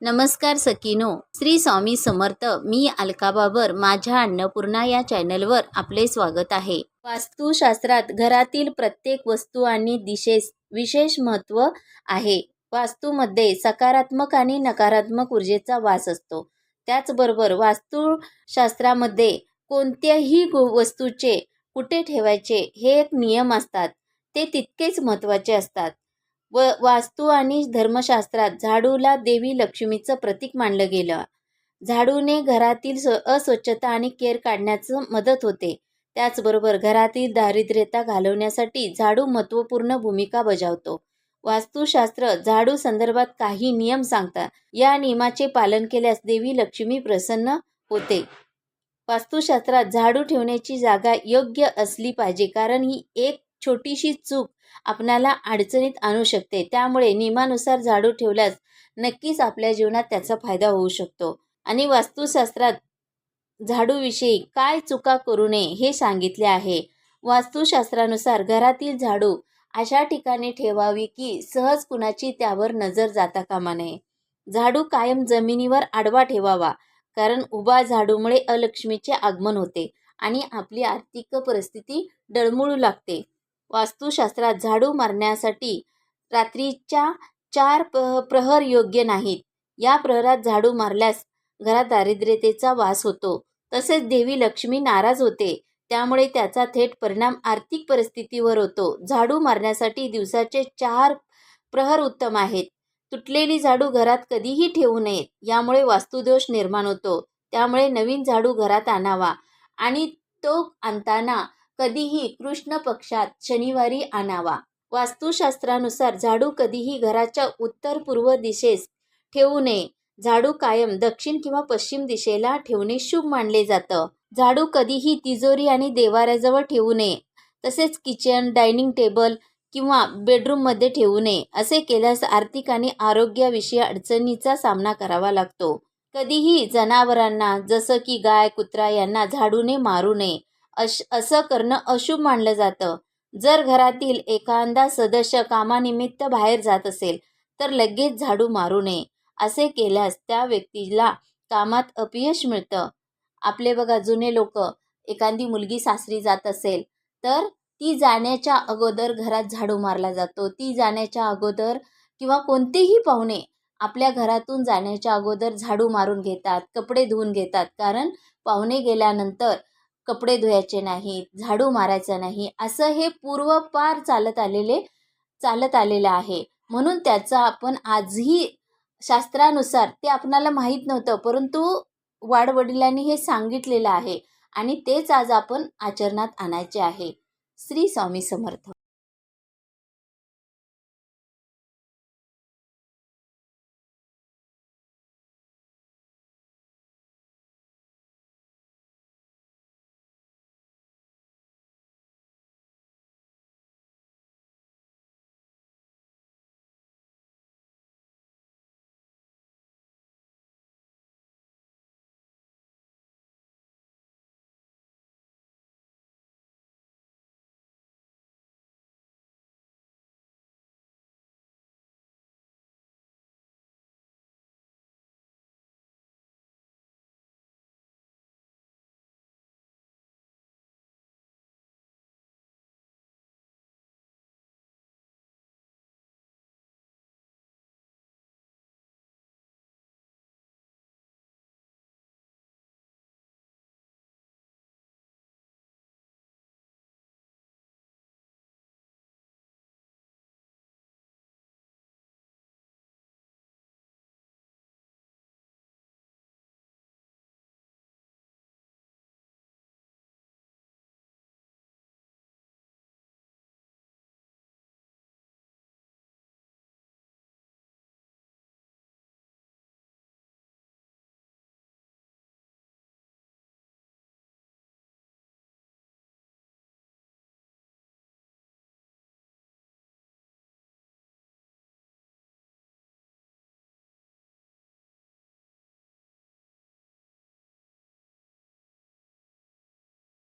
नमस्कार सखीनो, श्री स्वामी समर्थ. मी अलका बाबर. माझ्या अन्नपूर्णा या चॅनलवर आपले स्वागत आहे. वास्तुशास्त्रात घरातील प्रत्येक वस्तू आणि दिशेस विशेष महत्त्व आहे. वास्तूमध्ये सकारात्मक आणि नकारात्मक ऊर्जेचा वास असतो. त्याचबरोबर वास्तुशास्त्रामध्ये कोणत्याही वस्तूचे कुठे ठेवायचे हे एक नियम असतात. ते तितकेच महत्त्वाचे असतात. वास्तू आणि धर्मशास्त्रात झाडूला देवी लक्ष्मीचं प्रतीक मानलं गेलं. झाडूने घरातील अस्वच्छता आणि केर काढण्याचं मदत होते. त्याचबरोबर घरातील दारिद्र्यता घालवण्यासाठी झाडू महत्त्वपूर्ण भूमिका बजावतो. वास्तुशास्त्र झाडू संदर्भात काही नियम सांगतात. या नियमाचे पालन केल्यास देवी लक्ष्मी प्रसन्न होते. वास्तुशास्त्रात झाडू ठेवण्याची जागा योग्य असली पाहिजे, कारण ही एक छोटीशी चूक आपणाला अडचणीत आणू शकते. त्यामुळे नियमानुसार झाडू ठेवल्यास नक्कीच आपल्या जीवनात त्याचा फायदा होऊ शकतो. आणि वास्तुशास्त्रात झाडूविषयी काय चुका करू नये हे सांगितले आहे. वास्तुशास्त्रानुसार घरातील झाडू अशा ठिकाणी ठेवावी की सहज कुणाची त्यावर नजर जाता कामा नये. झाडू कायम जमिनीवर आडवा ठेवावा, कारण उभा झाडूमुळे अलक्ष्मीचे आगमन होते आणि आपली आर्थिक परिस्थिती डळमळू लागते. वास्तुशास्त्रात झाडू मारण्यासाठी रात्रीच्या 4 प्रहर योग्य नाहीत. या प्रहरात झाडू मारल्यास घरात दारिद्र्यतेचा वास होतो. तसेच देवी लक्ष्मी नाराज होते. त्यामुळे त्याचा थेट परिणाम आर्थिक परिस्थितीवर होतो. झाडू मारण्यासाठी दिवसाचे 4 प्रहर उत्तम आहेत. तुटलेली झाडू घरात कधीही ठेवू नयेत. यामुळे वास्तुदोष निर्माण होतो. त्यामुळे नवीन झाडू घरात आणावा आणि तो आणताना कधीही कृष्ण पक्षात शनिवारी आणावा. वास्तुशास्त्रानुसार झाडू कधीही घराच्या उत्तर पूर्व दिशेस ठेवू नये. झाडू कायम दक्षिण किंवा पश्चिम दिशेला ठेवणे शुभ मानले जातं. झाडू कधीही तिजोरी आणि देवाऱ्याजवळ ठेवू नये. तसेच किचन, डायनिंग टेबल किंवा बेडरूममध्ये ठेवू नये. असे केल्यास आर्थिक आणि आरोग्याविषयी अडचणीचा सामना करावा लागतो. कधीही जनावरांना जसं की गाय, कुत्रा यांना झाडूने मारू नये. असं करणं अशुभ मानलं जातं. जर घरातील एखादा सदस्य कामानिमित्त बाहेर जात असेल तर लगेच झाडू मारू नये. असे केल्यास त्या व्यक्तीला कामात अपयश मिळतं. आपले बघा, जुने लोक, एखादी मुलगी सासरी जात असेल तर ती जाण्याच्या अगोदर घरात झाडू मारला जातो. ती जाण्याच्या अगोदर किंवा कोणतेही पाहुणे आपल्या घरातून जाण्याच्या अगोदर झाडू मारून घेतात, कपडे धुवून घेतात. कारण पाहुणे गेल्यानंतर कपडे धुवायचे नाहीत, झाडू मारायचा नाही, असं हे पूर्वपार चालत आलेलं आहे. म्हणून त्याचा आपण आजही शास्त्रानुसार ते आपणाला माहीत नव्हतं, परंतु वाडवडिलांनी हे सांगितलेलं आहे आणि तेच आज आपण आचरणात आणायचे आहे. श्री स्वामी समर्थ.